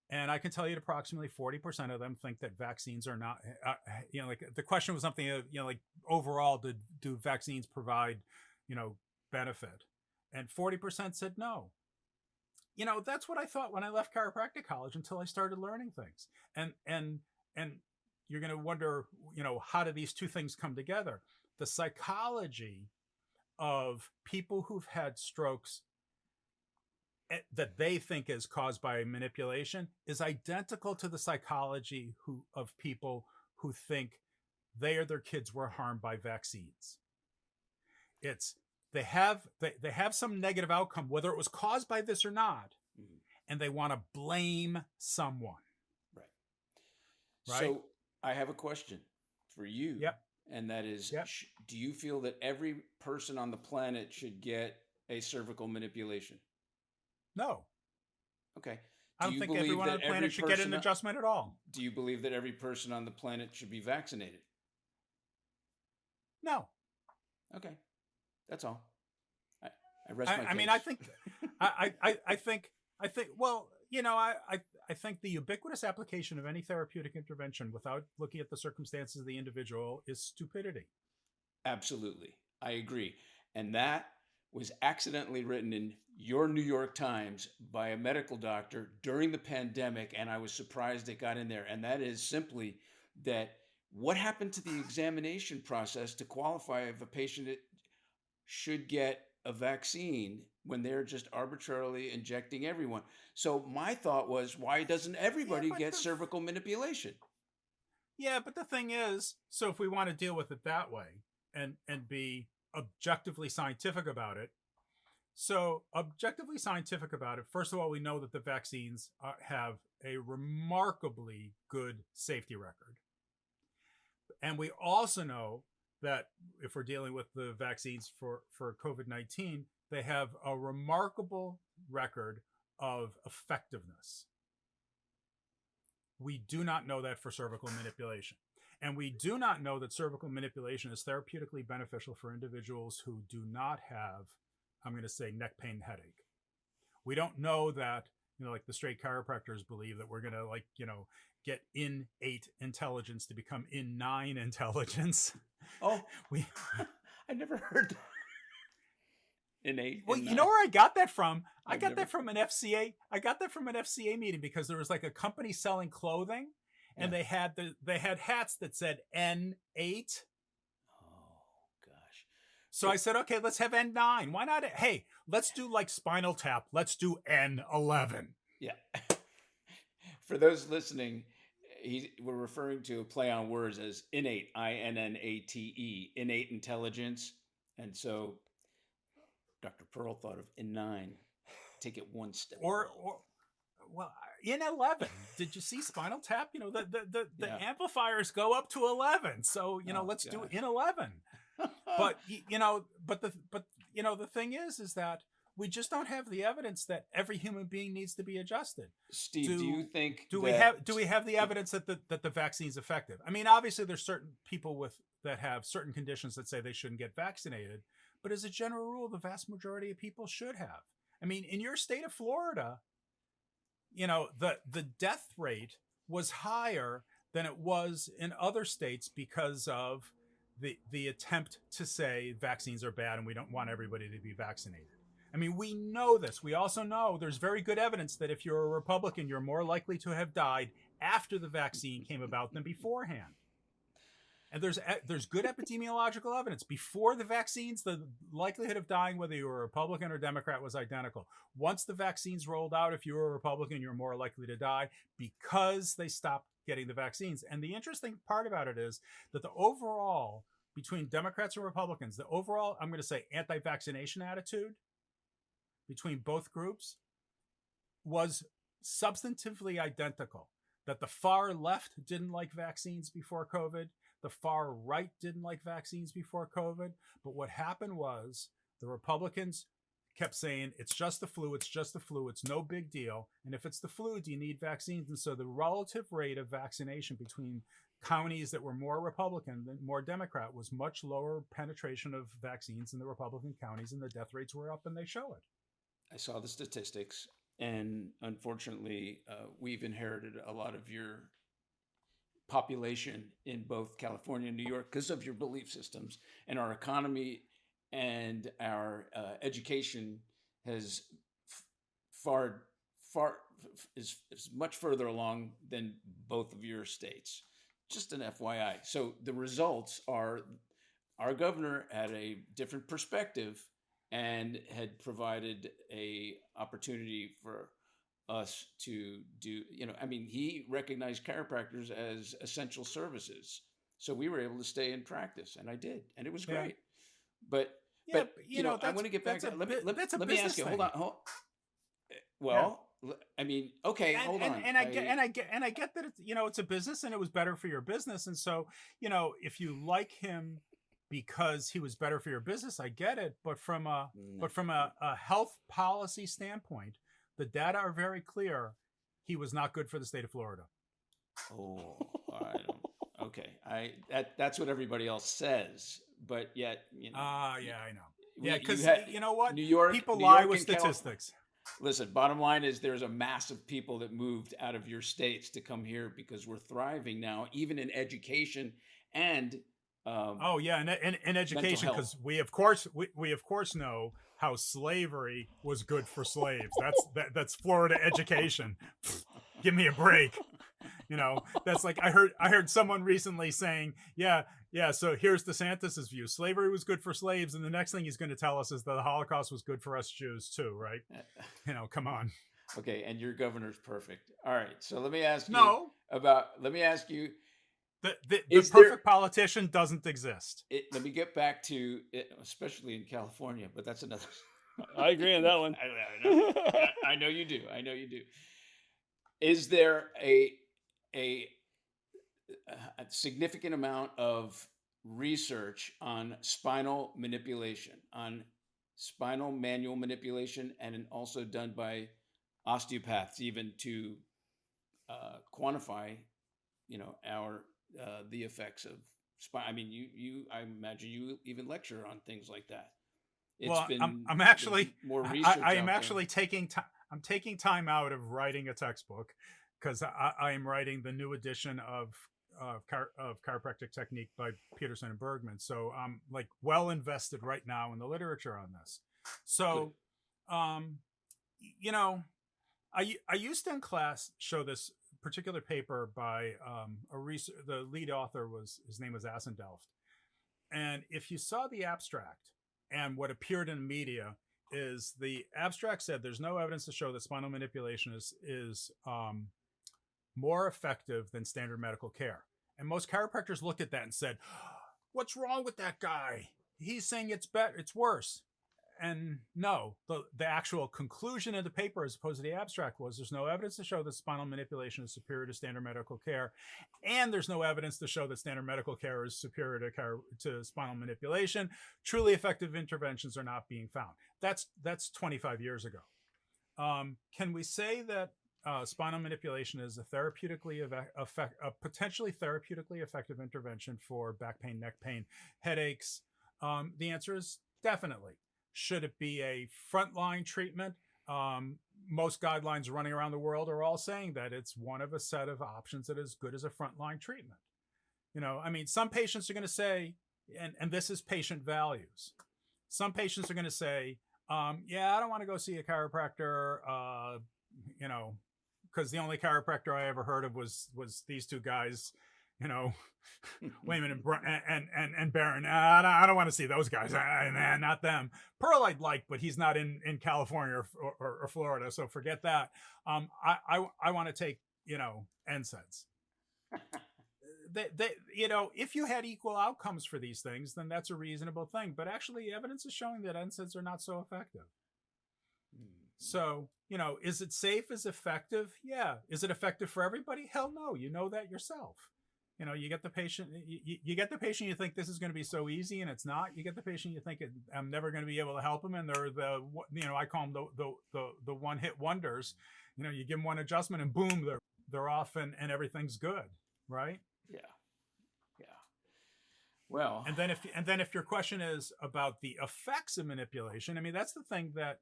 And I can tell you that approximately 40% of them think that vaccines are not, like the question was something, like overall, do vaccines provide, benefit? And 40% said no. That's what I thought when I left chiropractic college until I started learning things. And you're going to wonder, how do these two things come together? The psychology of people who've had strokes that they think is caused by manipulation is identical to the psychology of people who think they or their kids were harmed by vaccines. It's they have some negative outcome, whether it was caused by this or not, and they want to blame someone. Right. So I have a question for you. Yep. And that is, Yep. Do you feel that every person on the planet should get a cervical manipulation? No. Okay. I don't think everyone on the planet should get an adjustment at all. Do you believe that every person on the planet should be vaccinated? No. Okay. That's all. I rest my case. I mean, I think, I think, well, I think the ubiquitous application of any therapeutic intervention without looking at the circumstances of the individual is stupidity. Absolutely. I agree. And that was accidentally written in your New York Times by a medical doctor during the pandemic, and I was surprised it got in there. And that is simply that what happened to the examination process to qualify if a patient should get a vaccine when they're just arbitrarily injecting everyone. So my thought was, why doesn't everybody get cervical manipulation? Yeah, but the thing is, so if we want to deal with it that way and be objectively scientific about it, first of all, we know that the vaccines have a remarkably good safety record. And we also know that if we're dealing with the vaccines for COVID-19, they have a remarkable record of effectiveness. We do not know that for cervical manipulation. And we do not know that cervical manipulation is therapeutically beneficial for individuals who do not have, I'm going to say, neck pain, headache. We don't know that, like the straight chiropractors believe that we're going to get innate intelligence to become in9 intelligence. Oh, I never heard that. Innate. Well, you know where I got that from? I got that from an FCA meeting because there was like a company selling clothing, and they had hats that said N8. Oh gosh. So I said, okay, let's have N9. Why not? Hey, let's do like Spinal Tap. Let's do N11. Yeah. For those listening, we're referring to a play on words as innate, INNATE, innate intelligence. And so Dr. Perle thought of N9. Take it one step. Or N11. Did you see Spinal Tap? The amplifiers go up to 11. So, let's do N11. But the thing is that we just don't have the evidence that every human being needs to be adjusted. Steve, do you think do we have the evidence that the vaccine is effective? I mean, obviously there's certain people that have certain conditions that say they shouldn't get vaccinated, but as a general rule, the vast majority of people should have. I mean, in your state of Florida, the death rate was higher than it was in other states because of the attempt to say vaccines are bad and we don't want everybody to be vaccinated. I mean, we know this. We also know there's very good evidence that if you're a Republican, you're more likely to have died after the vaccine came about than beforehand. And there's good epidemiological evidence. Before the vaccines, the likelihood of dying, whether you were a Republican or Democrat, was identical. Once the vaccines rolled out, if you were a Republican, you're more likely to die because they stopped getting the vaccines. And the interesting part about it is that the overall, between Democrats and Republicans, the overall, I'm going to say, anti-vaccination attitude between both groups was substantively identical. That the far left didn't like vaccines before COVID, the far right didn't like vaccines before COVID. But what happened was the Republicans kept saying, it's just the flu, it's just the flu, it's no big deal. And if it's the flu, do you need vaccines? And so the relative rate of vaccination between counties that were more Republican than more Democrat was much lower penetration of vaccines in the Republican counties, and the death rates were up, and they show it. I saw the statistics, and unfortunately, we've inherited a lot of your population in both California and New York because of your belief systems, and our economy and our education has is much further along than both of your states. Just an FYI. So the results are our governor had a different perspective and had provided a opportunity for us to do, he recognized chiropractors as essential services. So we were able to stay in practice, and I did, and it was great. But I want to get back to let me ask you. Hold on. Well, okay, hold on. And I get that it's a business, and it was better for your business. And so, if you like him because he was better for your business, I get it. But from a health policy standpoint, the data are very clear. He was not good for the state of Florida. Oh, I don't. Okay, that's what everybody else says. But yet, I know. Because you know what? New York, people New lie York with statistics. Listen, bottom line is there's a mass of people that moved out of your states to come here because we're thriving now, even in education and in education, because we of course know how slavery was good for slaves. That's Florida education. Give me a break. That's like I heard someone recently saying, so here's DeSantis's view. Slavery was good for slaves, and the next thing he's going to tell us is that the Holocaust was good for us Jews too, right? Come on. Okay, and your governor's perfect. All right, so let me ask you the perfect politician doesn't exist. Let me get back to it, especially in California, but that's another. I agree on that one. I know you do. Is there a significant amount of research on spinal manipulation, on spinal manual manipulation, and also done by osteopaths, even to quantify, the effects of spine? I mean, I imagine you even lecture on things like that. I'm actually more research. I'm taking time out of writing a textbook because I am writing the new edition of chiropractic technique by Peterson and Bergman. So I'm well invested right now in the literature on this. So, I used to in class show this particular paper by the lead author his name was Assendelft. And if you saw the abstract and what appeared in the media, is the abstract said there's no evidence to show that spinal manipulation is more effective than standard medical care. And most chiropractors looked at that and said, what's wrong with that guy? He's saying it's better, it's worse. And no, the actual conclusion of the paper, as opposed to the abstract, was there's no evidence to show that spinal manipulation is superior to standard medical care. And there's no evidence to show that standard medical care is superior to spinal manipulation. Truly effective interventions are not being found. That's 25 years ago. Can we say that spinal manipulation is a potentially therapeutically effective intervention for back pain, neck pain, headaches? The answer is definitely. Should it be a frontline treatment? Most guidelines running around the world are all saying that it's one of a set of options that is good as a frontline treatment. Some patients are going to say, and this is patient values. Some patients are going to say, I don't want to go see a chiropractor, because the only chiropractor I ever heard of was these two guys, Wayman and Barron. I don't want to see those guys. Not them. Perle I'd like, but he's not in California or Florida, so forget that. I want to take NSAIDs. if you had equal outcomes for these things, then that's a reasonable thing. But actually, evidence is showing that NSAIDs are not so effective. So, is it safe? Is it effective? Yeah. Is it effective for everybody? Hell no. You know that yourself. You get the patient, you get the patient, you think this is going to be so easy, and it's not. You get the patient, you think I'm never going to be able to help them, and they're I call them the one hit wonders. You give them one adjustment, and boom, they're off, and everything's good, right? Yeah. Well, and then if your question is about the effects of manipulation, I mean, that's the thing that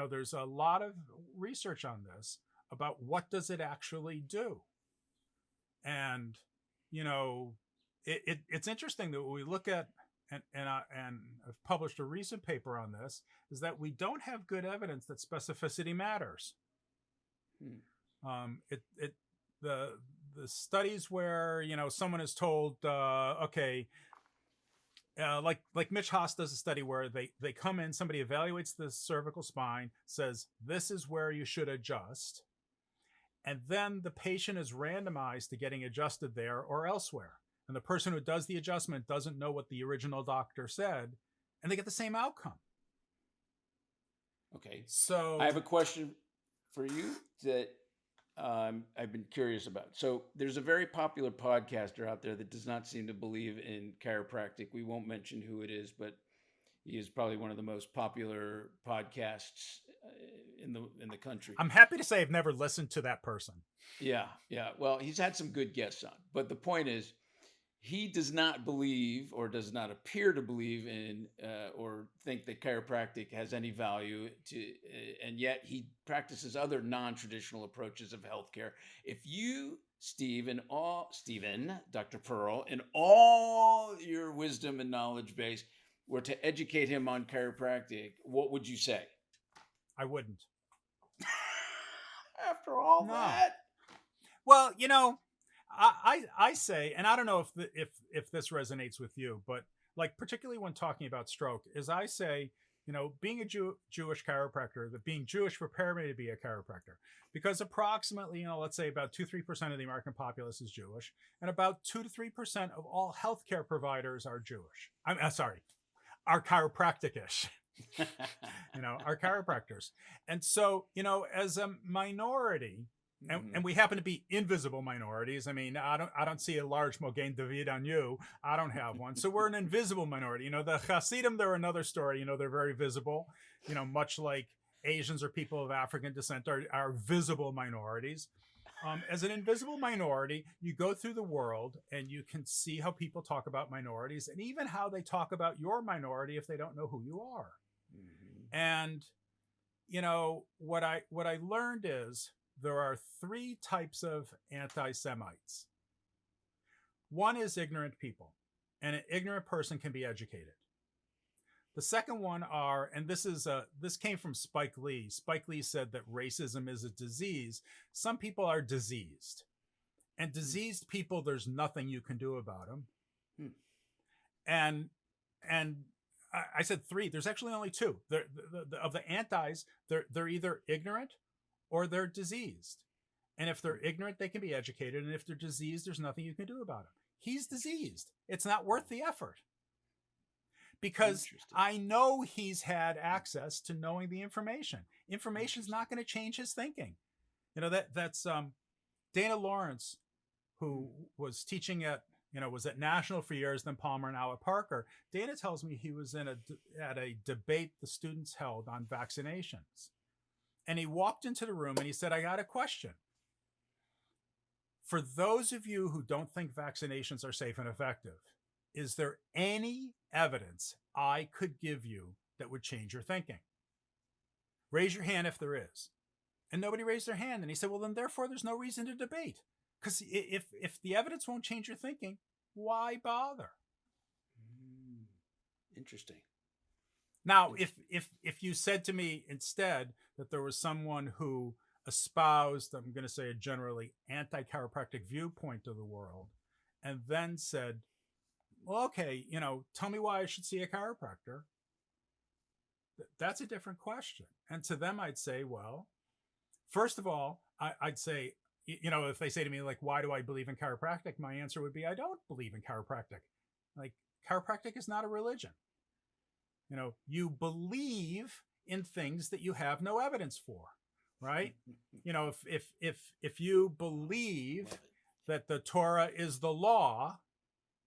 there's a lot of research on this about what does it actually do, and it's interesting that we look at, and I've published a recent paper on this, is that we don't have good evidence that specificity matters. The studies where someone is told, okay, like Mitch Haas does a study where they come in, somebody evaluates the cervical spine, says this is where you should adjust. And then the patient is randomized to getting adjusted there or elsewhere. And the person who does the adjustment doesn't know what the original doctor said, and they get the same outcome. Okay. So I have a question for you that I've been curious about. So there's a very popular podcaster out there that does not seem to believe in chiropractic. We won't mention who it is, but he is probably one of the most popular podcasts in the country. I'm happy to say I've never listened to that person. Yeah. Well, he's had some good guests on, but the point is, he does not believe, or does not appear to believe in, or think that chiropractic has any value to, and yet he practices other non-traditional approaches of healthcare. If you, Stephen, Dr. Perle, in all your wisdom and knowledge base, were to educate him on chiropractic, what would you say? I wouldn't. After all that? Well, I say, and I don't know if this resonates with you, but like particularly when talking about stroke, is I say, being a Jewish chiropractor, that being Jewish prepared me to be a chiropractor, because approximately, let's say about 2-3% of the American populace is Jewish, and about 2-3% of all healthcare providers are Jewish. Are chiropractic-ish. Are chiropractors. And so, as a minority, and we happen to be invisible minorities. I mean, I don't see a large Mogain David on you. I don't have one. So we're an invisible minority. The Hasidim, they're another story. They're very visible, much like Asians or people of African descent are visible minorities. As an invisible minority, you go through the world and you can see how people talk about minorities, and even how they talk about your minority if they don't know who you are. Mm-hmm. And, what I learned is, there are 3 types of anti-Semites. One is ignorant people, and an ignorant person can be educated. The second one are, and this came from Spike Lee. Spike Lee said that racism is a disease. Some people are diseased, and diseased people, there's nothing you can do about them. And I said 3. There's actually only 2. Of the antis, they're either ignorant or they're diseased. And if they're ignorant, they can be educated. And if they're diseased, there's nothing you can do about it. He's diseased. It's not worth the effort. Because I know he's had access to knowing the information. Information's not going to change his thinking. That's Dana Lawrence, who was teaching was at National for years, then Palmer, now at Parker. Dana tells me he was at a debate the students held on vaccinations. And he walked into the room and he said, I got a question. For those of you who don't think vaccinations are safe and effective, is there any evidence I could give you that would change your thinking? Raise your hand if there is. And nobody raised their hand. And he said, well, then therefore there's no reason to debate. Because if the evidence won't change your thinking, why bother? Interesting. Now, if you said to me instead that there was someone who espoused, I'm going to say a generally anti-chiropractic viewpoint of the world, and then said, well, okay, tell me why I should see a chiropractor, that's a different question. And to them, I'd say, well, first of all, I'd say, if they say to me, like, why do I believe in chiropractic? My answer would be, I don't believe in chiropractic. Like, chiropractic is not a religion. You believe in things that you have no evidence for, right? If you believe that the Torah is the law,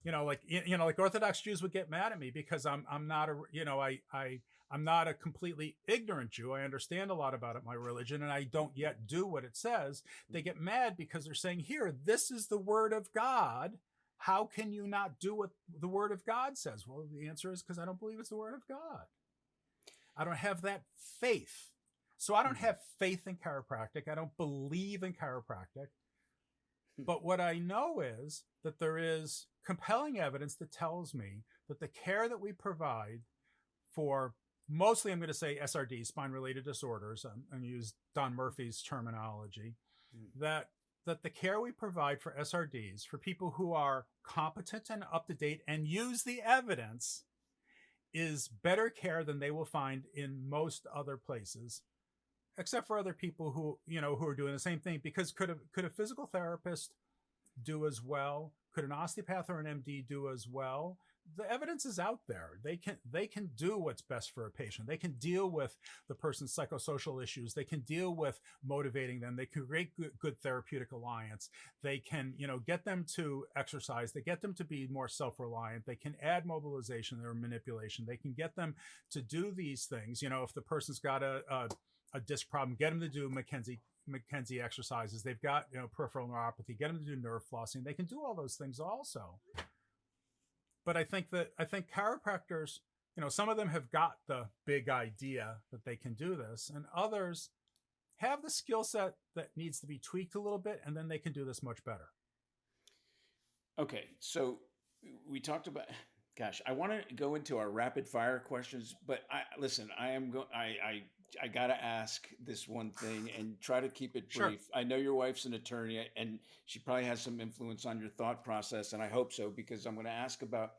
like Orthodox Jews would get mad at me because I'm not I'm not a completely ignorant Jew. I understand a lot about my religion, and I don't yet do what it says. They get mad because they're saying, here, this is the word of God. How can you not do what the word of God says? Well, the answer is because I don't believe it's the word of God. I don't have that faith. So I don't have faith in chiropractic. I don't believe in chiropractic. But what I know is that there is compelling evidence that tells me that the care that we provide for mostly, I'm going to say SRD, spine-related disorders, I'm going to use Don Murphy's terminology, that the care we provide for SRDs, for people who are competent and up-to-date and use the evidence, is better care than they will find in most other places, except for other people who are doing the same thing. Because could a physical therapist do as well? Could an osteopath or an MD do as well? The evidence is out there. They can do what's best for a patient. They can deal with the person's psychosocial issues. They can deal with motivating them. They can create good therapeutic alliance. They can, get them to exercise. They get them to be more self-reliant. They can add mobilization or manipulation. They can get them to do these things. If the person's got a disc problem, get them to do McKenzie exercises. They've got, peripheral neuropathy, get them to do nerve flossing. They can do all those things also. But I think chiropractors, some of them have got the big idea that they can do this, and others have the skill set that needs to be tweaked a little bit, and then they can do this much better. Okay, so we talked about. Gosh, I want to go into our rapid fire questions, but I gotta ask this one thing and try to keep it brief. Sure. I know your wife's an attorney, and she probably has some influence on your thought process, and I hope so, because I'm going to ask about,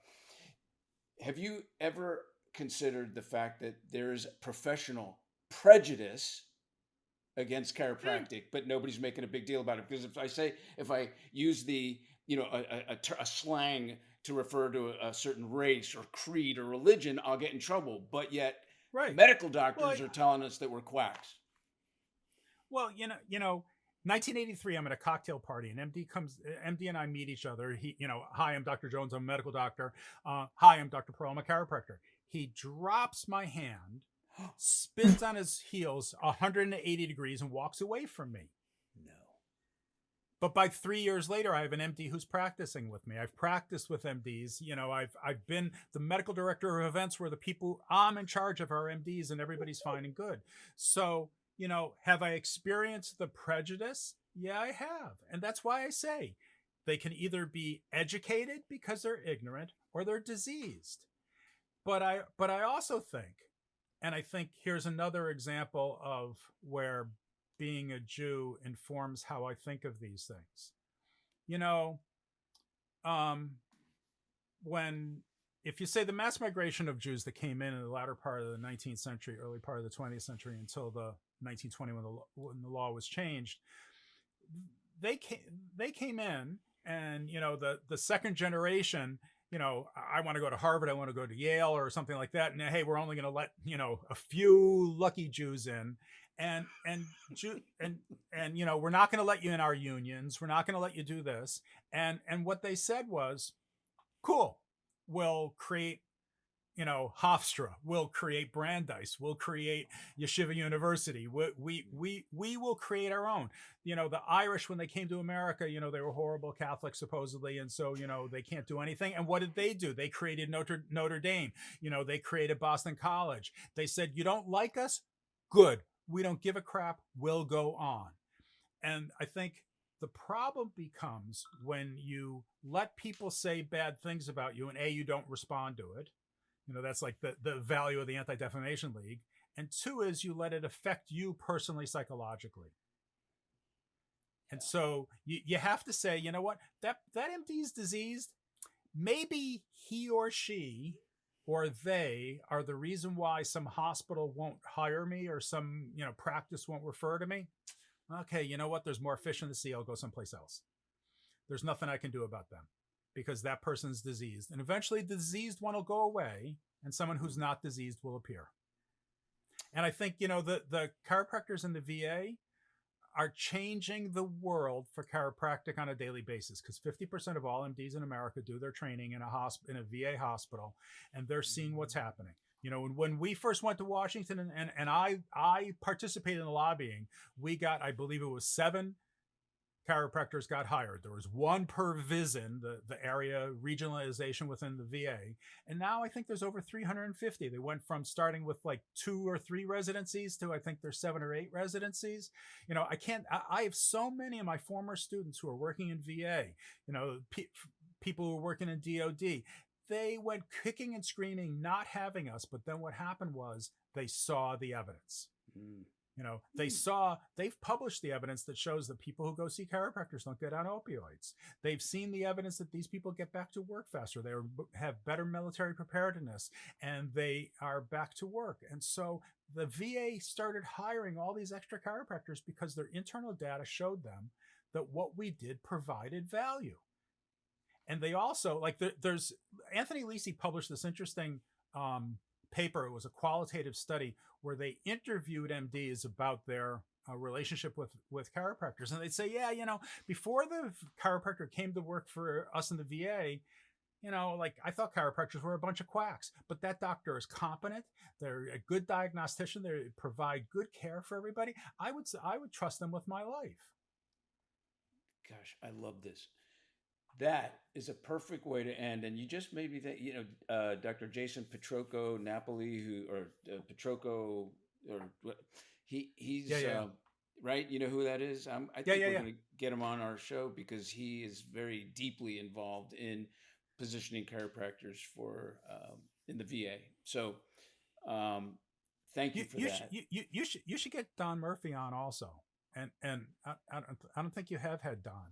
have you ever considered the fact that there's professional prejudice against chiropractic, but nobody's making a big deal about it? Because if I use the, a slang to refer to a certain race or creed or religion, I'll get in trouble. But yet, right, medical doctors are telling us that we're quacks. Well, 1983, I'm at a cocktail party, and MD and I meet each other. He, hi, I'm Dr. Jones, I'm a medical doctor. Hi, I'm Dr. Perle, I'm a chiropractor. He drops my hand, spins on his heels 180 degrees, and walks away from me. No. But by 3 years later, I have an MD who's practicing with me. I've practiced with MDs. I've been the medical director of events where I'm in charge of our MDs, and everybody's fine and good. So, have I experienced the prejudice? Yeah, I have. And that's why I say they can either be educated because they're ignorant or they're diseased. But I also think, and I think here's another example of where being a Jew informs how I think of these things. If you say the mass migration of Jews that came in the latter part of the 19th century, early part of the 20th century until the 1920 when the law was changed, they came in, and the second generation, I want to go to Harvard, I want to go to Yale or something like that, and hey, we're only going to let a few lucky Jews in. And we're not going to let you in our unions. We're not going to let you do this. And what they said was, cool, we'll create, Hofstra, we'll create Brandeis, we'll create Yeshiva University. We will create our own. The Irish, when they came to America, they were horrible Catholics supposedly, and so they can't do anything. And what did they do? They created Notre Dame. They created Boston College. They said, you don't like us? Good. We don't give a crap. We'll go on. And I think the problem becomes when you let people say bad things about you, and you don't respond to it. That's like the value of the Anti-Defamation League. And two is you let it affect you personally, psychologically. And so you have to say, you know what, that MD is diseased. Maybe he or she or they are the reason why some hospital won't hire me or some, practice won't refer to me. Okay, you know what? There's more fish in the sea. I'll go someplace else. There's nothing I can do about them because that person's diseased. And eventually the diseased one will go away and someone who's not diseased will appear. And I think, the chiropractors in the VA are changing the world for chiropractic on a daily basis because 50% of all MDs in America do their training in a VA hospital, and they're seeing what's happening. When we first went to Washington and I participated in the lobbying, we got, I believe it was 7 chiropractors got hired. There was 1 per VISN, the area regionalization within the VA. And now I think there's over 350. They went from starting with like 2 or 3 residencies to I think there's 7 or 8 residencies. I have so many of my former students who are working in VA, people who are working in DOD. They went kicking and screaming, not having us. But then what happened was they saw the evidence. They've published the evidence that shows that people who go see chiropractors don't get on opioids. They've seen the evidence that these people get back to work faster. They have better military preparedness and they are back to work. And so the VA started hiring all these extra chiropractors because their internal data showed them that what we did provided value. And they also, there's Anthony Lisi published this interesting paper. It was a qualitative study where they interviewed MDs about their relationship with chiropractors. And they'd say, before the chiropractor came to work for us in the VA, I thought chiropractors were a bunch of quacks, but that doctor is competent. They're a good diagnostician. They provide good care for everybody. I would trust them with my life. Gosh, I love this. That is a perfect way to end. And you just made me think, Dr. Jason Petrocco Napoli, Petrocco, or what? He's right. You know who that is? I think we're going to get him on our show because he is very deeply involved in positioning chiropractors for in the VA. So thank you for that. You should get Don Murphy on also. And I don't think you have had Don.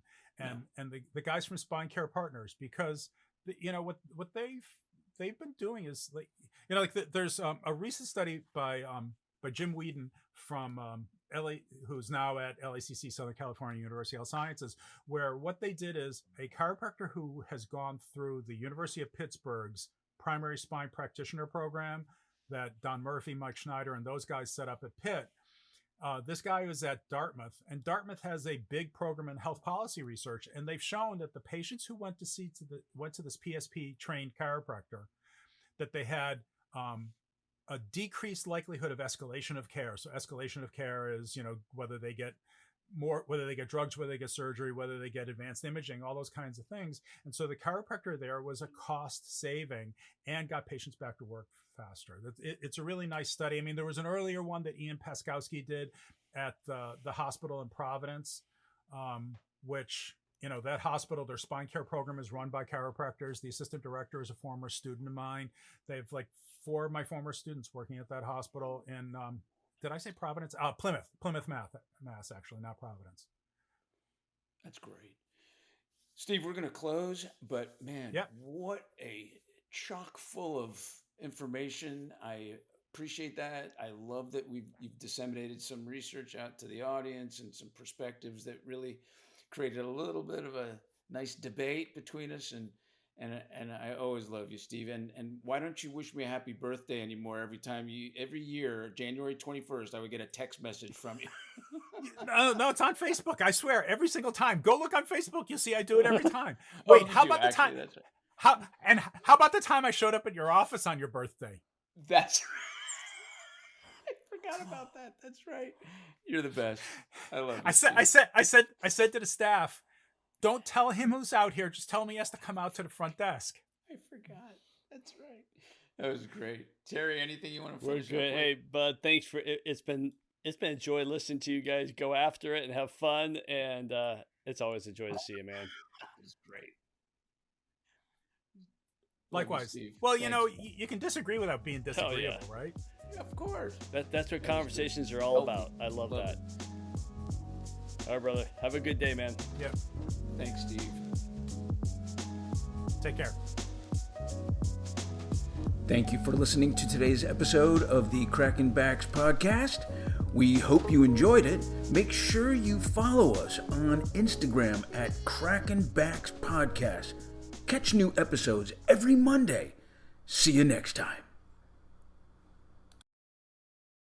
And the guys from Spine Care Partners, because what they've been doing is there's a recent study by Jim Whedon from LA, who's now at LACC, Southern California University Health Sciences, where what they did is a chiropractor who has gone through the University of Pittsburgh's primary spine practitioner program that Don Murphy, Mike Schneider, and those guys set up at Pitt. This guy was at Dartmouth, and Dartmouth has a big program in health policy research, and they've shown that the patients who went to this PSP trained chiropractor, that they had a decreased likelihood of escalation of care. So escalation of care is whether they get drugs, whether they get surgery, whether they get advanced imaging, all those kinds of things. And so the chiropractor there was a cost saving and got patients back to work faster. It's a really nice study. I mean, there was an earlier one that Ian Paskowski did at the hospital in Providence, which, that hospital, their spine care program is run by chiropractors. The assistant director is a former student of mine. They have 4 of my former students working at that hospital in, did I say Providence? Plymouth, Mass, actually, not Providence. That's great. Steve, we're going to close, but man, what a chock full of information. I appreciate that. I love that you've disseminated some research out to the audience and some perspectives that really created a little bit of a nice debate between us. And I always love you, Steve. And why don't you wish me a happy birthday anymore every year, January 21st, I would get a text message from you. No, it's on Facebook. I swear, every single time. Go look on Facebook. You'll see I do it every time. Wait, how about the time? That's right. How about the time I showed up at your office on your birthday? That's I forgot about that. That's right. You're the best. I love you. I said to the staff, don't tell him who's out here. Just tell him he has to come out to the front desk. I forgot. That's right. That was great. Terry, anything you want to We're finish good. Hey, bud, thanks for it. It's been a joy listening to you guys go after it and have fun. And it's always a joy to see you, man. That was great. Likewise. Well, you can disagree without being disagreeable, right? Yeah, of course. That's what conversations are all about. I love that. All right, brother. Have a good day, man. Yep. Thanks, Steve. Take care. Thank you for listening to today's episode of the Crackin Backs Podcast. We hope you enjoyed it. Make sure you follow us on Instagram at Crackin Backs Podcast. Catch new episodes every Monday. See you next time.